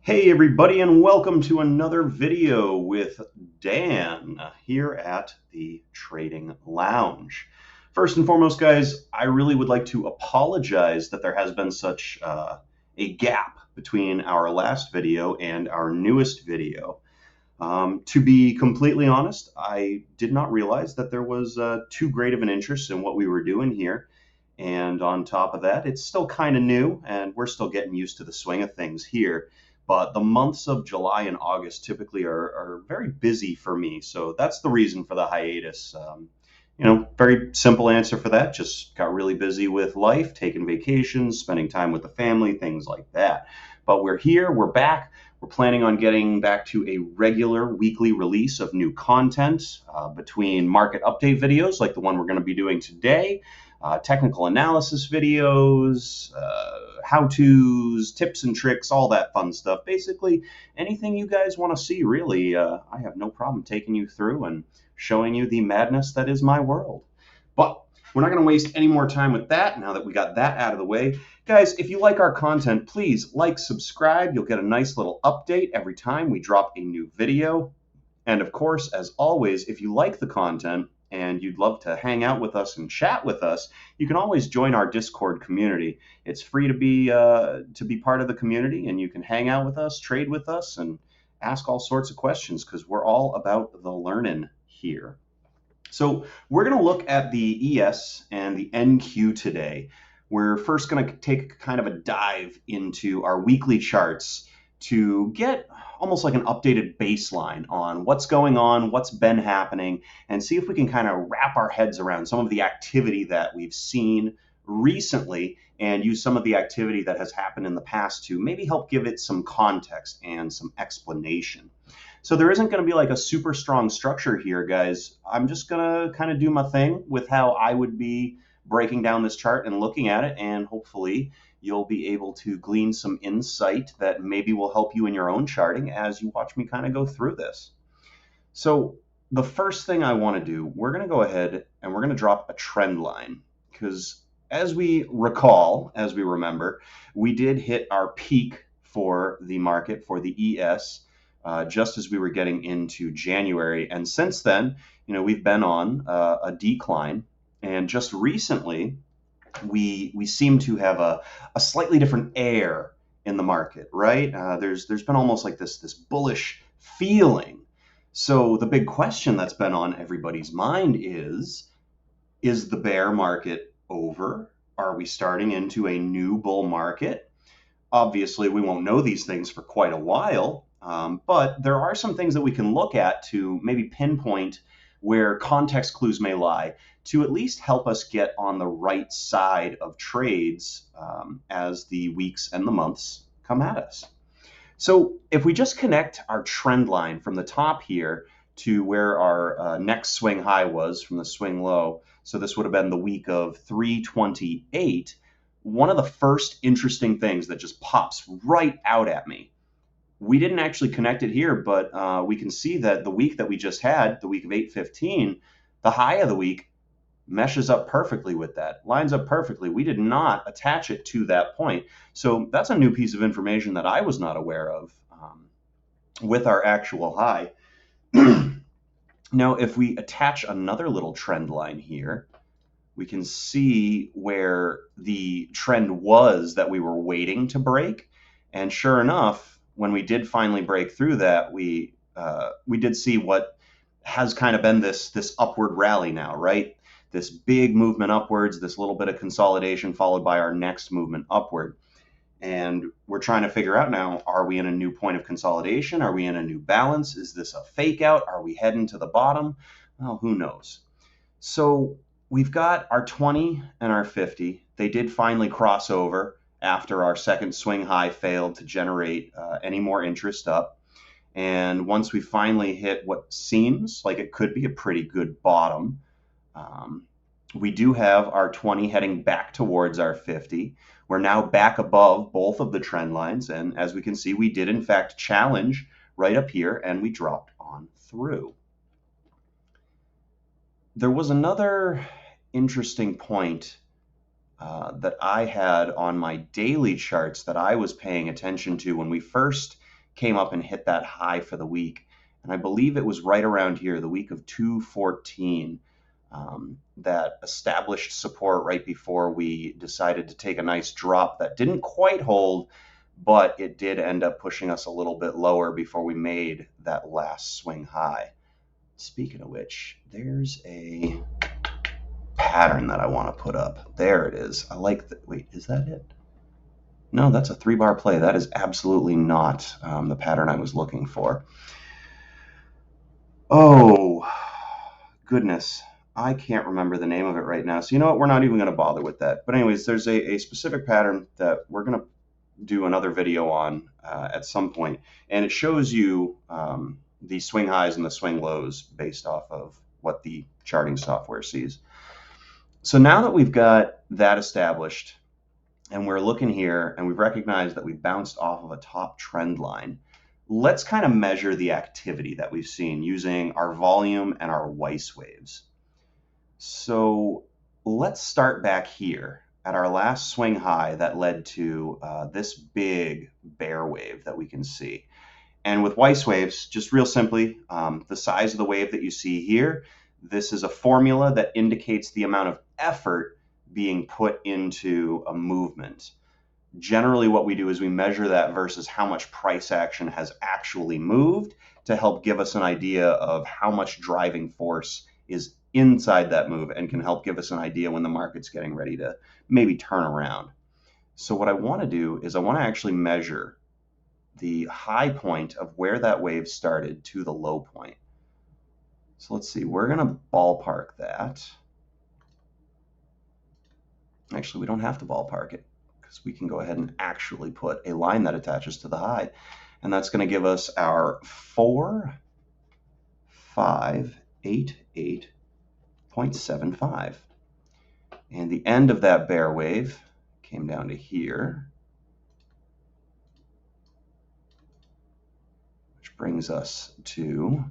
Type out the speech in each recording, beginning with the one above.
Hey everybody, and welcome to another video with Dan here at the Trading Lounge. First and foremost, guys, I really would like to apologize that there has been such a gap between our last video and our newest video. To be completely honest, I did not realize that there was too great of an interest in what we were doing here. And on top of that, it's still kind of new, and we're still getting used to the swing of things here. But the months of July and August typically are very busy for me. So that's the reason for the hiatus. Very simple answer for that. Just got really busy with life, taking vacations, spending time with the family, things like that. But we're here, we're back. We're planning on getting back to a regular weekly release of new content between market update videos like the one we're going to be doing today, technical analysis videos, how-tos, tips and tricks, all that fun stuff. Basically, anything you guys want to see, really, I have no problem taking you through and showing you the madness that is my world. But we're not going to waste any more time with that now that we got that out of the way. Guys, if you like our content, please like, subscribe. You'll get a nice little update every time we drop a new video. And of course, as always, if you like the content and you'd love to hang out with us and chat with us, you can always join our Discord community. It's free to be part of the community, and you can hang out with us, trade with us, and ask all sorts of questions because we're all about the learning here. So we're going to look at the ES and the NQ today. We're first going to take kind of a dive into our weekly charts to get almost like an updated baseline on what's going on, what's been happening, and see if we can kind of wrap our heads around some of the activity that we've seen recently and use some of the activity that has happened in the past to maybe help give it some context and some explanation. So there isn't going to be like a super strong structure here, guys. I'm just going to kind of do my thing with how I would be breaking down this chart and looking at it, and hopefully you'll be able to glean some insight that maybe will help you in your own charting as you watch me kind of go through this. So the first thing I want to do, we're going to go ahead and we're going to drop a trend line because as we recall, as we remember, we did hit our peak for the market for the ES just as we were getting into January. And since then, we've been on a decline. And just recently, we seem to have a slightly different air in the market, right? There's been almost like this bullish feeling. So the big question that's been on everybody's mind is the bear market over? Are we starting into a new bull market? Obviously, we won't know these things for quite a while, but there are some things that we can look at to maybe pinpoint where context clues may lie to at least help us get on the right side of trades as the weeks and the months come at us. So if we just connect our trend line from the top here to where our next swing high was from the swing low, so this would have been the week of 328, one of the first interesting things that just pops right out at me. We didn't actually connect it here, but we can see that the week that we just had, the week of 8/15, the high of the week meshes up perfectly with that, lines up perfectly. We did not attach it to that point. So that's a new piece of information that I was not aware of with our actual high. Now, if we attach another little trend line here, we can see where the trend was that we were waiting to break. And sure enough, when we did finally break through that, we did see what has kind of been this upward rally now, right? This big movement upwards, this little bit of consolidation followed by our next movement upward. And we're trying to figure out now, are we in a new point of consolidation? Are we in a new balance? Is this a fake out? Are we heading to the bottom? Well, who knows? So we've got our 20 and our 50. They did finally cross over after our second swing high failed to generate any more interest up. And once we finally hit what seems like it could be a pretty good bottom, we do have our 20 heading back towards our 50. We're now back above both of the trend lines. And as we can see, we did in fact challenge right up here and we dropped on through. There was another interesting point that I had on my daily charts that I was paying attention to when we first came up and hit that high for the week. And I believe it was right around here, the week of 214, that established support right before we decided to take a nice drop that didn't quite hold, but it did end up pushing us a little bit lower before we made that last swing high. Speaking of which, there's a pattern that I want to put up. There it is. I like that. Wait, is that it? No, that's a 3-bar play. That is absolutely not the pattern I was looking for. Oh, goodness. I can't remember the name of it right now. So you know what? We're not even going to bother with that. But anyways, there's a specific pattern that we're going to do another video on at some point. And it shows you the swing highs and the swing lows based off of what the charting software sees. So now that we've got that established, and we're looking here and we've recognized that we bounced off of a top trend line, let's kind of measure the activity that we've seen using our volume and our Weiss waves. So let's start back here at our last swing high that led to this big bear wave that we can see. And with Weiss waves, just real simply, the size of the wave that you see here, this is a formula that indicates the amount of effort being put into a movement. Generally, what we do is we measure that versus how much price action has actually moved to help give us an idea of how much driving force is inside that move and can help give us an idea when the market's getting ready to maybe turn around. So what I want to do is I want to actually measure the high point of where that wave started to the low point. So let's see, we're going to ballpark that. Actually, we don't have to ballpark it because we can go ahead and actually put a line that attaches to the high. And that's going to give us our 4588.75. And the end of that bear wave came down to here, which brings us to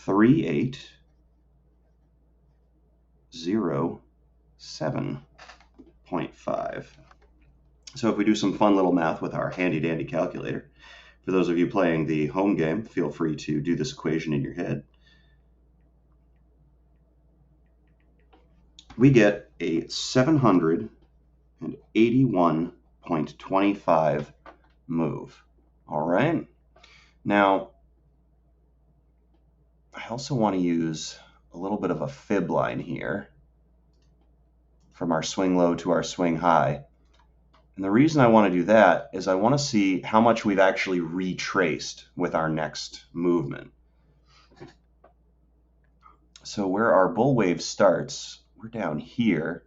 3807.5. So if we do some fun little math with our handy dandy calculator, for those of you playing the home game, feel free to do this equation in your head. We get a 781.25 move. All right. Now, I also want to use a little bit of a fib line here from our swing low to our swing high. And the reason I want to do that is I want to see how much we've actually retraced with our next movement. So where our bull wave starts, we're down here,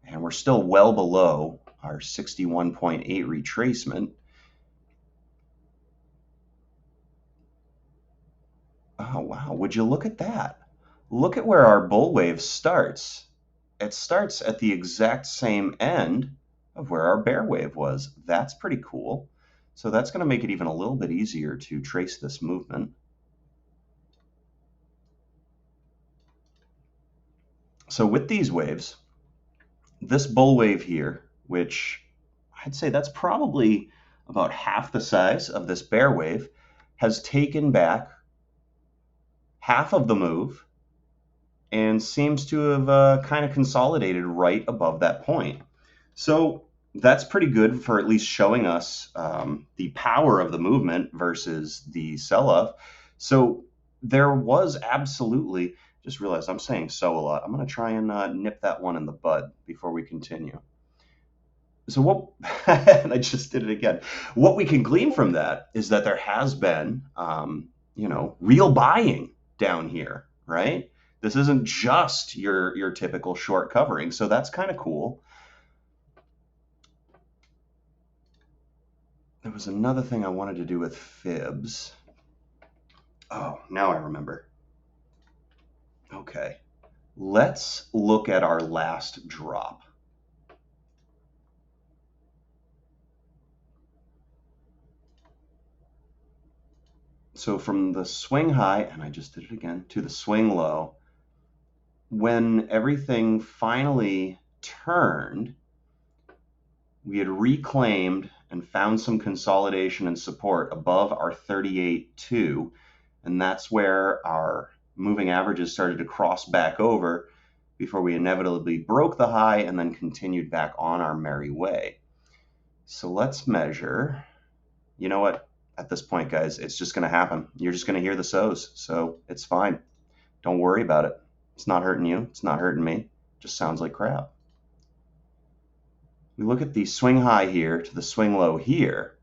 and we're still well below our 61.8 retracement. Oh, wow. Would you look at that? Look at where our bull wave starts. It starts at the exact same end of where our bear wave was. That's pretty cool. So that's going to make it even a little bit easier to trace this movement. So with these waves, this bull wave here, which I'd say that's probably about half the size of this bear wave, has taken back half of the move and seems to have kind of consolidated right above that point. So that's pretty good for at least showing us the power of the movement versus the sell-off. So there was absolutely, just realized I'm saying so a lot. I'm going to try and nip that one in the bud before we continue. So what, and I just did it again. What we can glean from that is that there has been, real buying down here, right? This isn't just your typical short covering. So that's kind of cool. There was another thing I wanted to do with fibs. Oh, now I remember. Okay, let's look at our last drop. So from the swing high, and I just did it again, to the swing low, when everything finally turned, we had reclaimed and found some consolidation and support above our 38.2, and that's where our moving averages started to cross back over before we inevitably broke the high and then continued back on our merry way. So let's measure. You know what? At this point, guys, it's just going to happen. You're just going to hear the so's, so it's fine. Don't worry about it. It's not hurting you. It's not hurting me. It just sounds like crap. We look at the swing high here to the swing low here.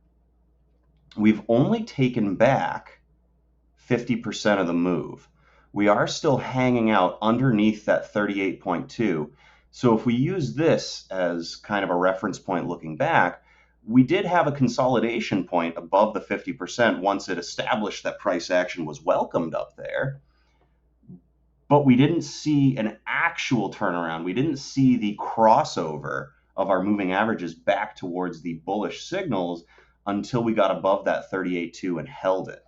We've only taken back 50% of the move. We are still hanging out underneath that 38.2. So if we use this as kind of a reference point looking back, we did have a consolidation point above the 50% once it established that price action was welcomed up there. But we didn't see an actual turnaround. We didn't see the crossover of our moving averages back towards the bullish signals until we got above that 38.2 and held it.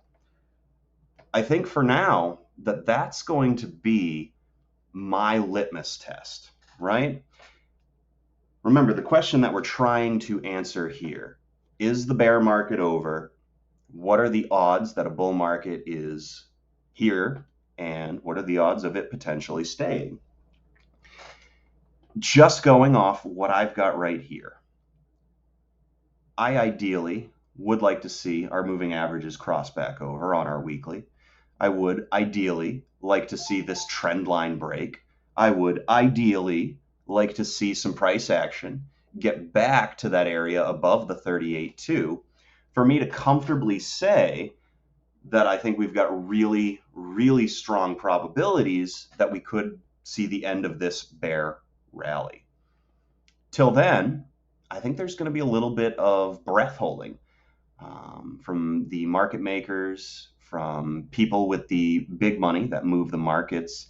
I think for now that's going to be my litmus test, right? Remember, the question that we're trying to answer here is the bear market over? What are the odds that a bull market is here? And what are the odds of it potentially staying? Just going off what I've got right here, I ideally would like to see our moving averages cross back over on our weekly. I would ideally like to see this trend line break. I would ideally like to see some price action get back to that area above the 38.2 for me to comfortably say that I think we've got really, really strong probabilities that we could see the end of this bear rally. Till then, I think there's going to be a little bit of breath holding from the market makers, from people with the big money that move the markets.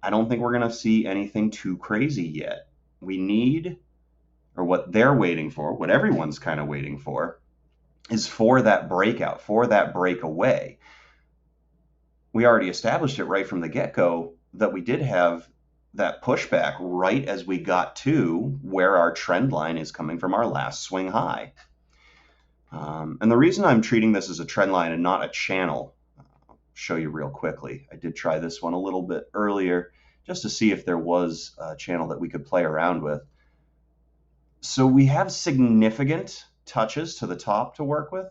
I don't think we're going to see anything too crazy yet. We need, or what they're waiting for, what everyone's kind of waiting for, is for that breakout, for that breakaway. We already established it right from the get-go that we did have that pushback right as we got to where our trend line is coming from our last swing high. And the reason I'm treating this as a trend line and not a channel, I'll show you real quickly. I did try this one a little bit earlier just to see if there was a channel that we could play around with. So we have significant touches to the top to work with,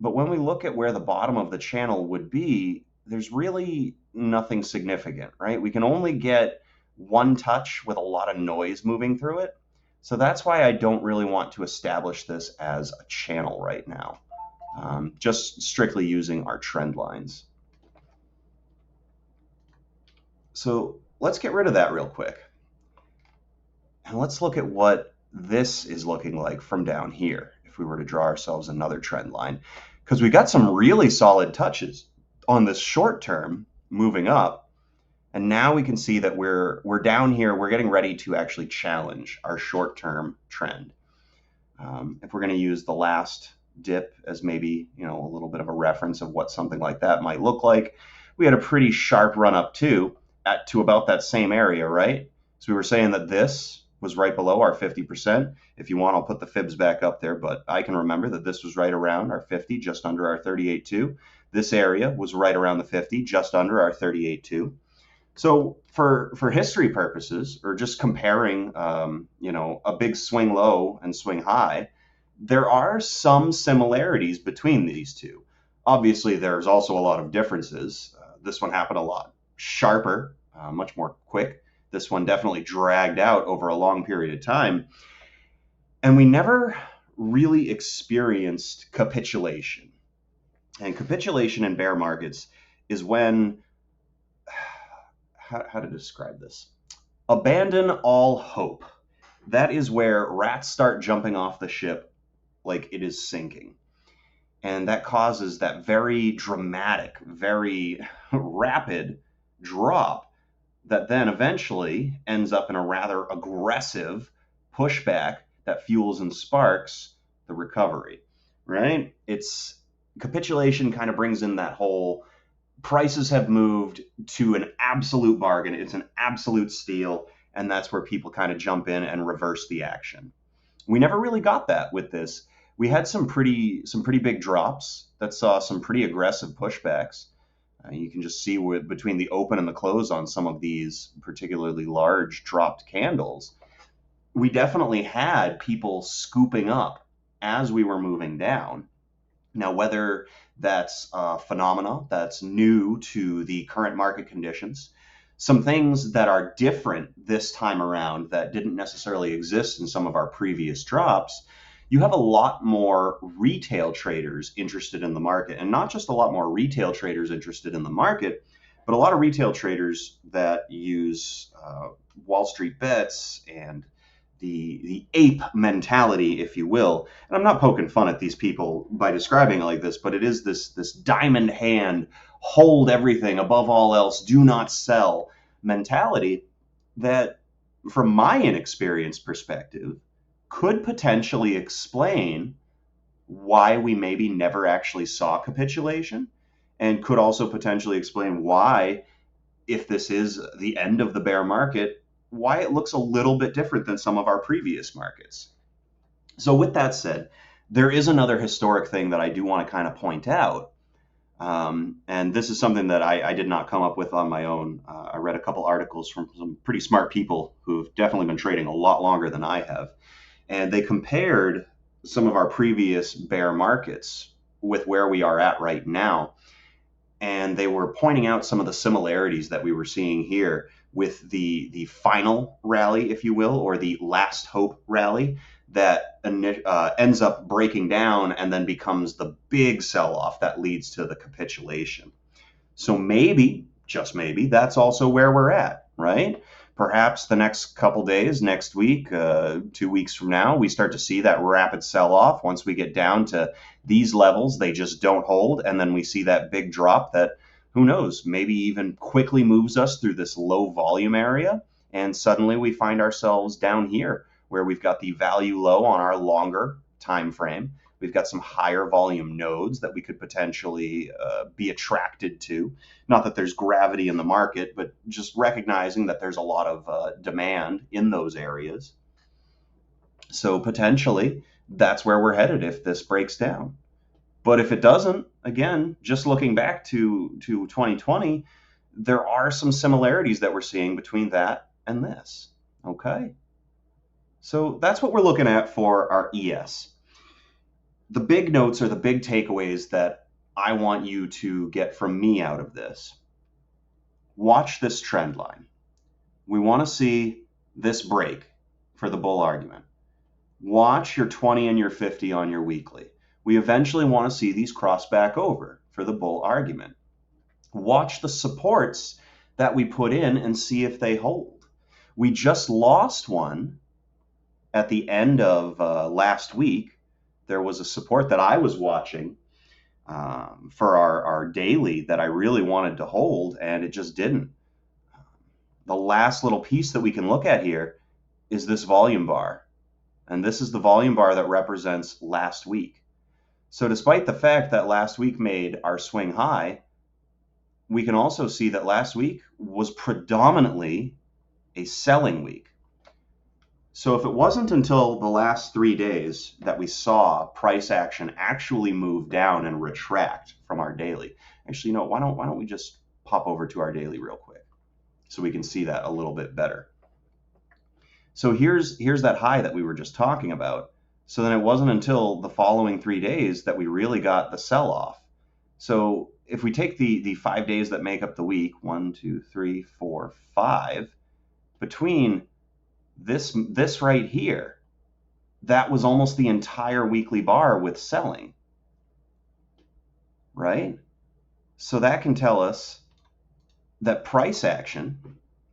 but when we look at where the bottom of the channel would be, there's really nothing significant, right? We can only get one touch with a lot of noise moving through it. So that's why I don't really want to establish this as a channel right now, just strictly using our trend lines. So let's get rid of that real quick. And let's look at what this is looking like from down here if we were to draw ourselves another trend line, because we got some really solid touches on this short term moving up. And now we can see that we're down here. We're getting ready to actually challenge our short-term trend. If we're going to use the last dip as maybe, a little bit of a reference of what something like that might look like, we had a pretty sharp run up to about that same area, right? So we were saying that this was right below our 50%. If you want, I'll put the fibs back up there, but I can remember that this was right around our 50, just under our 38.2. This area was right around the 50, just under our 38.2. So for history purposes, or just comparing, a big swing low and swing high, there are some similarities between these two. Obviously, there's also a lot of differences. This one happened a lot sharper, much more quick. This one definitely dragged out over a long period of time. And we never really experienced capitulation. And capitulation in bear markets is when, how to describe this? Abandon all hope. That is where rats start jumping off the ship like it is sinking. And that causes that very dramatic, very rapid drop that then eventually ends up in a rather aggressive pushback that fuels and sparks the recovery, right? Capitulation kind of brings in that whole prices have moved to an absolute bargain. It's an absolute steal. And that's where people kind of jump in and reverse the action. We never really got that with this. we had some pretty big drops that saw some pretty aggressive pushbacks. You can just see between the open and the close on some of these particularly large dropped candles, we definitely had people scooping up as we were moving down. Now, whether that's a phenomena that's new to the current market conditions, some things that are different this time around that didn't necessarily exist in some of our previous drops, you have a lot more retail traders interested in the market. And not just a lot more retail traders interested in the market, but a lot of retail traders that use Wall Street bets and the ape mentality, if you will. And I'm not poking fun at these people by describing it like this, but it is this diamond hand, hold everything above all else, do not sell mentality that, from my inexperienced perspective, could potentially explain why we maybe never actually saw capitulation, and could also potentially explain why, if this is the end of the bear market, why it looks a little bit different than some of our previous markets. So with that said, there is another historic thing that I do want to kind of point out. And this is something that I did not come up with on my own. I read a couple articles from some pretty smart people who've definitely been trading a lot longer than I have. And they compared some of our previous bear markets with where we are at right now. And they were pointing out some of the similarities that we were seeing here with the final rally, if you will, or the last hope rally that ends up breaking down and then becomes the big sell-off that leads to the capitulation. So maybe, just maybe, that's also where we're at, right? Perhaps the next couple days, next week, 2 weeks from now, we start to see that rapid sell-off. Once we get down to these levels, they just don't hold, and then we see that big drop that, who knows, maybe even quickly moves us through this low volume area, and suddenly we find ourselves down here where we've got the value low on our longer time frame. We've got some higher volume nodes that we could potentially be attracted to. Not that there's gravity in the market, but just recognizing that there's a lot of demand in those areas. So potentially that's where we're headed if this breaks down. But if it doesn't, again, just looking back to 2020, there are some similarities that we're seeing between that and this. Okay? So that's what we're looking at for our ES. The big notes are the big takeaways that I want you to get from me out of this. Watch this trend line. We want to see this break for the bull argument. Watch your 20 and your 50 on your weekly. We eventually want to see these cross back over for the bull argument. Watch the supports that we put in and see if they hold. We just lost one at the end of last week. There was a support that I was watching for our daily that I really wanted to hold, and it just didn't. The last little piece that we can look at here is this volume bar. And this is the volume bar that represents last week. So despite the fact that last week made our swing high, we can also see that last week was predominantly a selling week. So if it wasn't until the last 3 days that we saw price action actually move down and retract from our daily. Actually, no, why don't we just pop over to our daily real quick so we can see that a little bit better. So here's that high that we were just talking about. So then it wasn't until the following 3 days that we really got the sell-off. So if we take the 5 days that make up the week, 1, 2, 3, 4, 5, between this right here, that was almost the entire weekly bar with selling, right? So that can tell us that price action,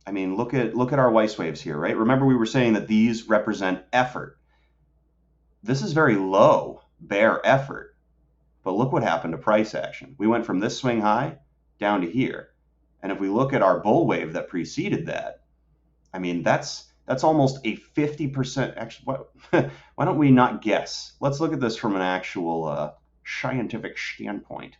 I mean, look at our Weiss waves here, right? Remember we were saying that these represent effort. This is very low bear effort, but look what happened to price action. We went from this swing high down to here. And if we look at our bull wave that preceded that, I mean, that's almost a 50%. Actually, why don't we not guess? Let's look at this from an actual scientific standpoint.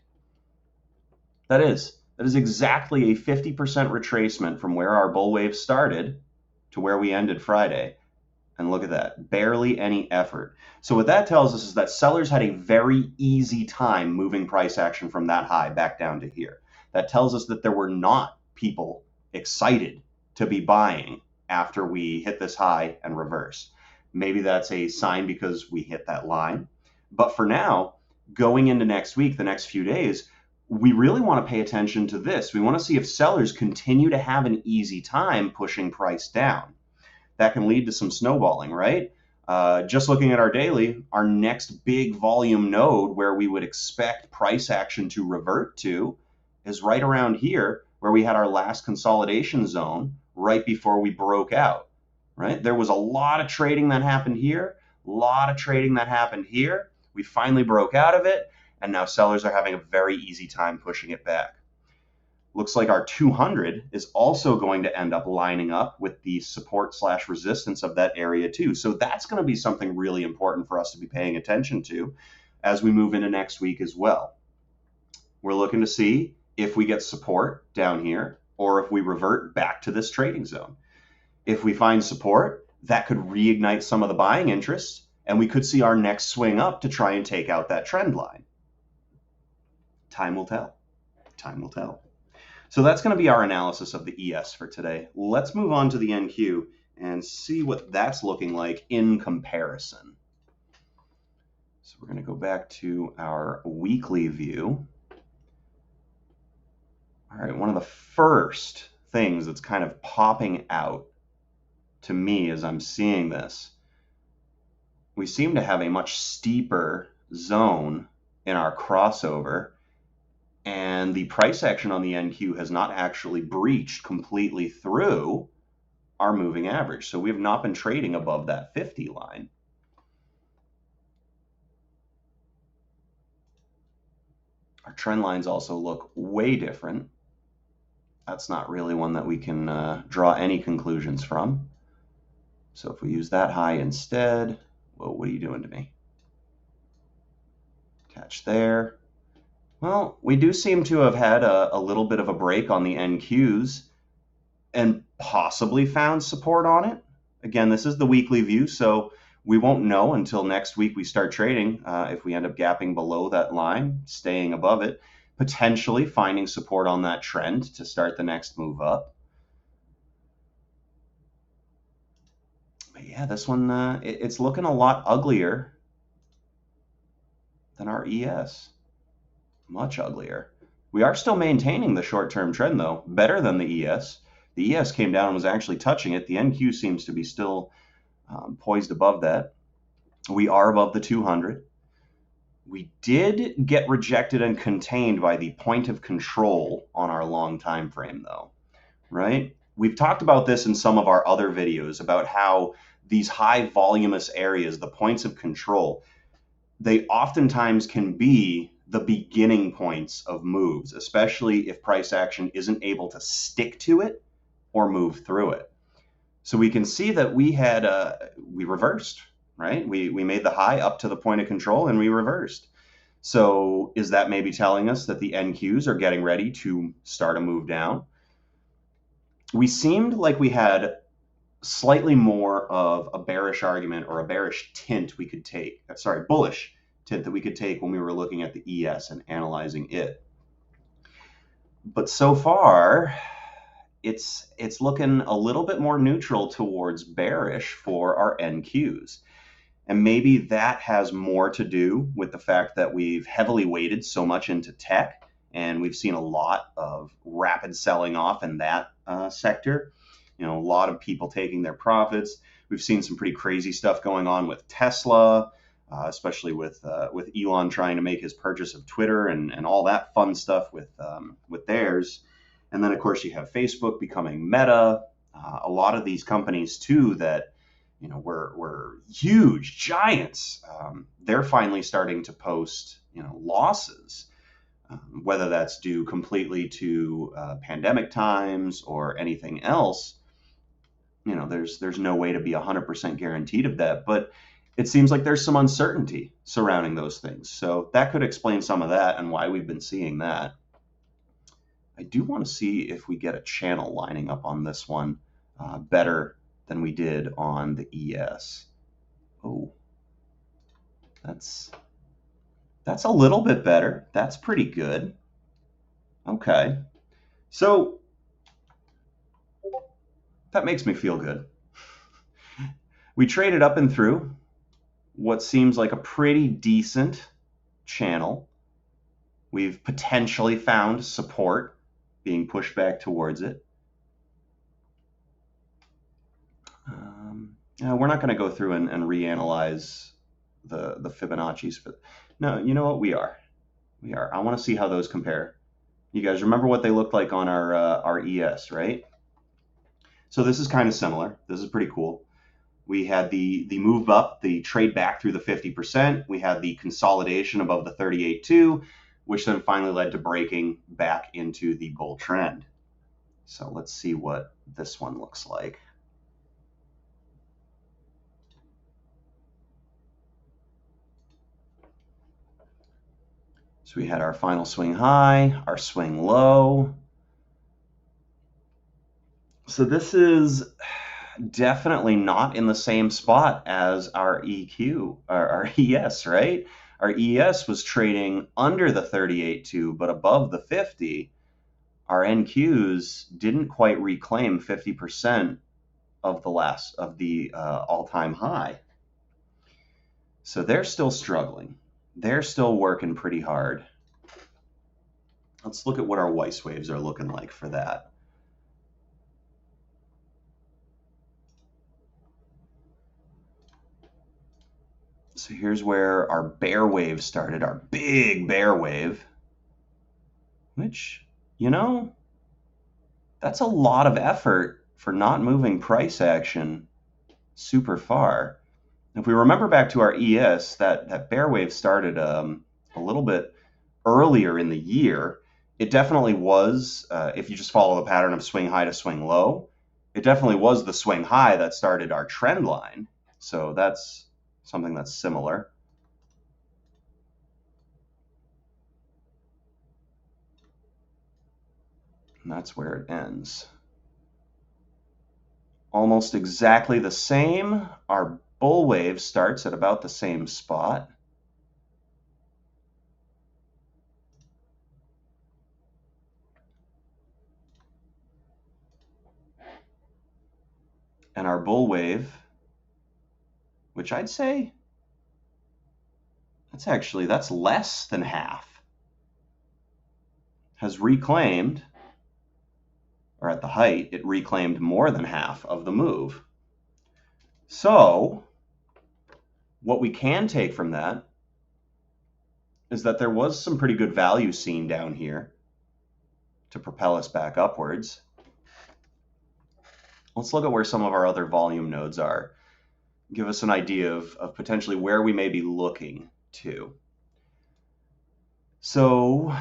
That is exactly a 50% retracement from where our bull wave started to where we ended Friday. And look at that, barely any effort. So what that tells us is that sellers had a very easy time moving price action from that high back down to here. That tells us that there were not people excited to be buying after we hit this high and reverse. Maybe that's a sign because we hit that line. But for now, going into next week, the next few days, we really want to pay attention to this. We want to see if sellers continue to have an easy time pushing price down. That can lead to some snowballing, right? Just looking at our daily, our next big volume node where we would expect price action to revert to is right around here where we had our last consolidation zone right before we broke out, right? There was a lot of trading that happened here, a lot of trading that happened here. We finally broke out of it, and now sellers are having a very easy time pushing it back. Looks like our 200 is also going to end up lining up with the support / resistance of that area too. So that's going to be something really important for us to be paying attention to as we move into next week as well. We're looking to see if we get support down here or if we revert back to this trading zone. If we find support, that could reignite some of the buying interest, and we could see our next swing up to try and take out that trend line. Time will tell. Time will tell. So that's going to be our analysis of the ES for today. Let's move on to the NQ and see what that's looking like in comparison. So we're going to go back to our weekly view. All right, one of the first things that's kind of popping out to me as I'm seeing this, we seem to have a much steeper zone in our crossover, and the price action on the NQ has not actually breached completely through our moving average. So we have not been trading above that 50 line. Our trend lines also look way different. That's not really one that we can draw any conclusions from. So if we use that high instead, well, what are you doing to me? Catch there. Well, we do seem to have had a little bit of a break on the NQs and possibly found support on it. Again, this is the weekly view, so we won't know until next week we start trading if we end up gapping below that line, staying above it, potentially finding support on that trend to start the next move up. But yeah, this one, it's looking a lot uglier than our ES. Much uglier. We are still maintaining the short-term trend, though, better than the ES. The ES came down and was actually touching it. The NQ seems to be still poised above that. We are above the 200. We did get rejected and contained by the point of control on our long time frame, though, right? We've talked about this in some of our other videos about how these high voluminous areas, the points of control, they oftentimes can be the beginning points of moves, especially if price action isn't able to stick to it or move through it. So we can see that we reversed, right? We made the high up to the point of control and we reversed. So is that maybe telling us that the NQs are getting ready to start a move down? We seemed like we had slightly more of a bearish argument or a bearish tint we could take, bullish tint that we could take when we were looking at the ES and analyzing it. But so far, it's looking a little bit more neutral towards bearish for our NQs. And maybe that has more to do with the fact that we've heavily weighted so much into tech, and we've seen a lot of rapid selling off in that sector. You know, a lot of people taking their profits. We've seen some pretty crazy stuff going on with Tesla, especially with Elon trying to make his purchase of Twitter and all that fun stuff with theirs. And then, of course, you have Facebook becoming Meta. A lot of these companies, too, that were huge giants. They're finally starting to post losses, whether that's due completely to pandemic times or anything else. There's no way to be 100% guaranteed of that, but it seems like there's some uncertainty surrounding those things. So that could explain some of that and why we've been seeing that. I do want to see if we get a channel lining up on this one better than we did on the ES. Oh, that's a little bit better. That's pretty good. Okay. So that makes me feel good. We traded up and through what seems like a pretty decent channel. We've potentially found support being pushed back towards it. We're not going to go through and reanalyze the Fibonacci's. But no, you know what? We are. I want to see how those compare. You guys remember what they looked like on our ES, right? So this is kind of similar. This is pretty cool. We had the move up, the trade back through the 50%. We had the consolidation above the 38.2, which then finally led to breaking back into the bull trend. So let's see what this one looks like. So we had our final swing high, our swing low. So this is definitely not in the same spot as our EQ, our ES, right? Our ES was trading under the 38.2, but above the 50. Our NQs didn't quite reclaim 50% of the all-time high. So they're still struggling. They're still working pretty hard. Let's look at what our Weiss waves are looking like for that. So here's where our bear wave started, our big bear wave, which, you know, that's a lot of effort for not moving price action super far. If we remember back to our ES, that bear wave started a little bit earlier in the year. It definitely was, if you just follow the pattern of swing high to swing low, it definitely was the swing high that started our trend line. So that's something that's similar. And that's where it ends. Almost exactly the same. Our bull wave starts at about the same spot. And our bull wave, which I'd say that's less than half, has reclaimed, or at the height, it reclaimed more than half of the move. So what we can take from that is that there was some pretty good value seen down here to propel us back upwards. Let's look at where some of our other volume nodes are. Give us an idea of potentially where we may be looking to. So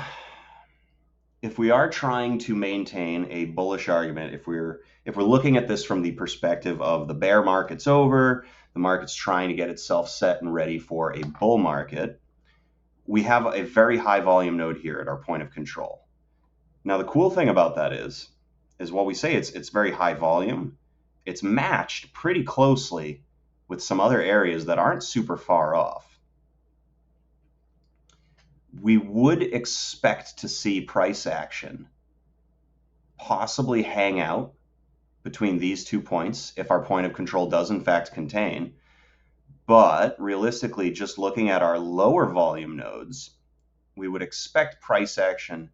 if we are trying to maintain a bullish argument, if we're looking at this from the perspective of the bear market's over, the market's trying to get itself set and ready for a bull market, we have a very high volume node here at our point of control. Now the cool thing about that is while we say it's very high volume, it's matched pretty closely with some other areas that aren't super far off. We would expect to see price action possibly hang out between these 2 points if our point of control does in fact contain. But realistically, just looking at our lower volume nodes, we would expect price action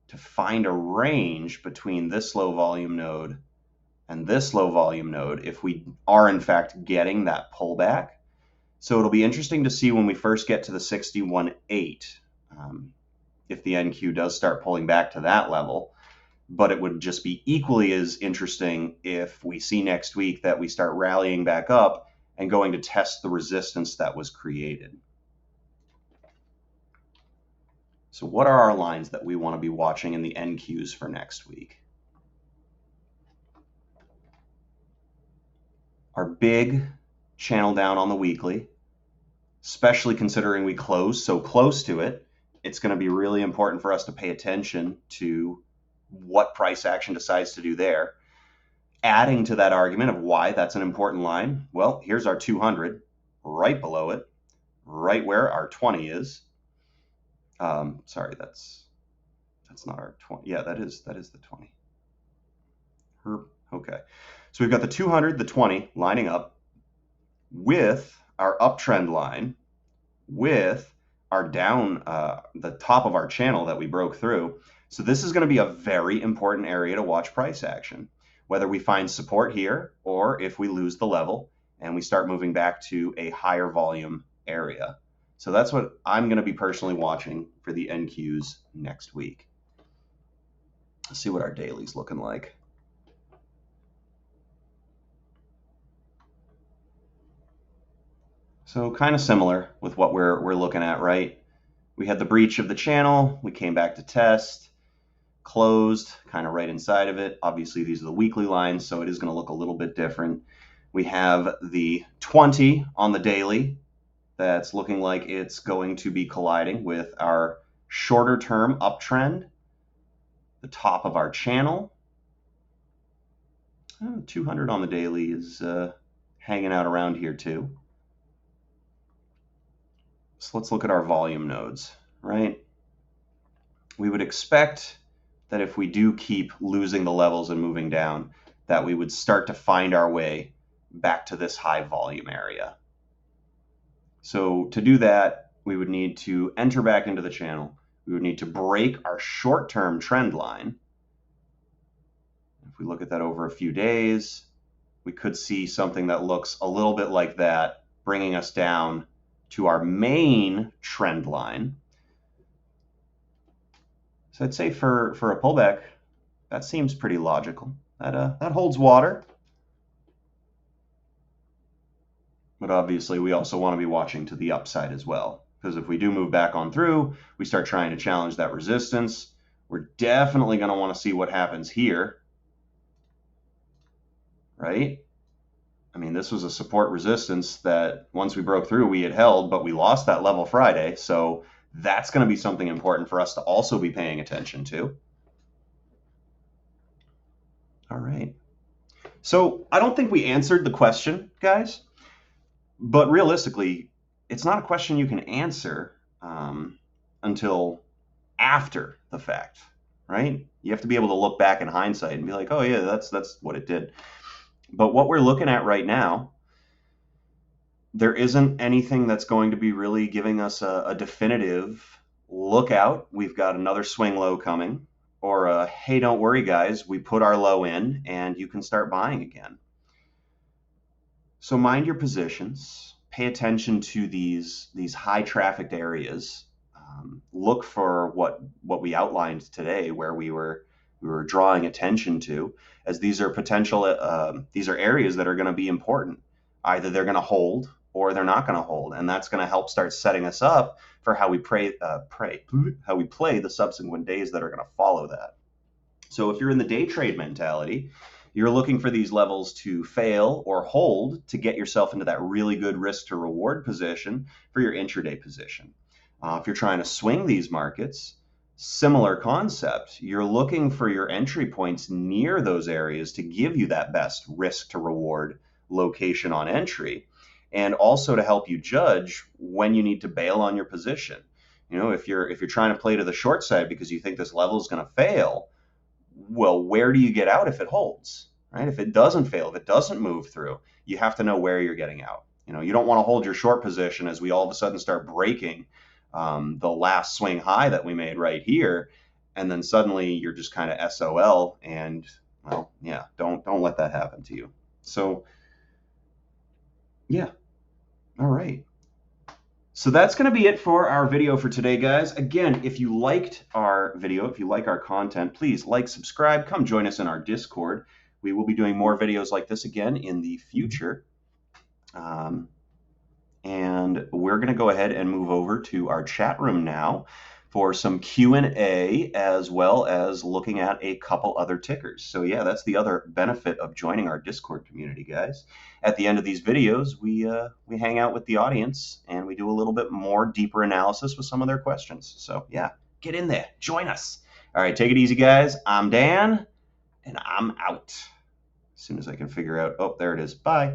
to find a range between this low volume node and this low volume node if we are in fact getting that pullback. So it'll be interesting to see when we first get to the 61.8 if the NQ does start pulling back to that level. But it would just be equally as interesting if we see next week that we start rallying back up and going to test the resistance that was created. So what are our lines that we want to be watching in the NQs for next week? Our big channel down on the weekly, especially considering we closed so close to it, it's going to be really important for us to pay attention to what price action decides to do there. Adding to that argument of why that's an important line, well, here's our 200 right below it, right where our 20 is. Sorry, that's not our 20. Yeah, that is the 20. Okay. So we've got the 200, the 20 lining up with our uptrend line, with our down, the top of our channel that we broke through. So this is going to be a very important area to watch price action, whether we find support here or if we lose the level and we start moving back to a higher volume area. So that's what I'm going to be personally watching for the NQs next week. Let's see what our daily's looking like. So kind of similar with what we're looking at, right? We had the breach of the channel. We came back to test, closed kind of right inside of it. Obviously, these are the weekly lines, so it is going to look a little bit different. We have the 20 on the daily. That's looking like it's going to be colliding with our shorter term uptrend, the top of our channel. 200 on the daily is hanging out around here too. So let's look at our volume nodes, right? We would expect that if we do keep losing the levels and moving down, that we would start to find our way back to this high volume area. So to do that, we would need to enter back into the channel. We would need to break our short-term trend line. If we look at that over a few days, we could see something that looks a little bit like that, bringing us down to our main trend line. So I'd say for a pullback, that seems pretty logical. That holds water. But obviously, we also want to be watching to the upside as well. Because if we do move back on through, we start trying to challenge that resistance. We're definitely going to want to see what happens here, right? I mean, this was a support resistance that once we broke through, we had held, but we lost that level Friday. So that's going to be something important for us to also be paying attention to. All right. So I don't think we answered the question, guys. But realistically, it's not a question you can answer until after the fact, right? You have to be able to look back in hindsight and be like, oh yeah, that's what it did. But what we're looking at right now, there isn't anything that's going to be really giving us a definitive look out. We've got another swing low coming, or a, hey, don't worry, guys, we put our low in and you can start buying again. So mind your positions. Pay attention to these high trafficked areas. Look for what we outlined today, where we were drawing attention to, as these are potential. These are areas that are going to be important. Either they're going to hold or they're not going to hold, and that's going to help start setting us up for how we play the subsequent days that are going to follow that. So if you're in the day trade mentality, you're looking for these levels to fail or hold to get yourself into that really good risk to reward position for your intraday position. If you're trying to swing these markets, similar concept. You're looking for your entry points near those areas to give you that best risk to reward location on entry, and also to help you judge when you need to bail on your position. You know, if you're trying to play to the short side because you think this level is going to fail, well, where do you get out if it holds, right? If it doesn't fail, if it doesn't move through, you have to know where you're getting out. You know, you don't want to hold your short position as we all of a sudden start breaking the last swing high that we made right here, and then suddenly you're just kind of SOL, and well, yeah, don't let that happen to you. So yeah, all right. So that's going to be it for our video for today, guys. Again, if you liked our video, if you like our content, please like, subscribe, come join us in our Discord. We will be doing more videos like this again in the future. And we're going to go ahead and move over to our chat room now for some Q&A, as well as looking at a couple other tickers. So yeah, that's the other benefit of joining our Discord community, guys. At the end of these videos, we hang out with the audience and we do a little bit more deeper analysis with some of their questions. So yeah, get in there, join us. All right, take it easy, guys. I'm Dan, and I'm out. as soon as I can figure out. Oh, there it is. Bye.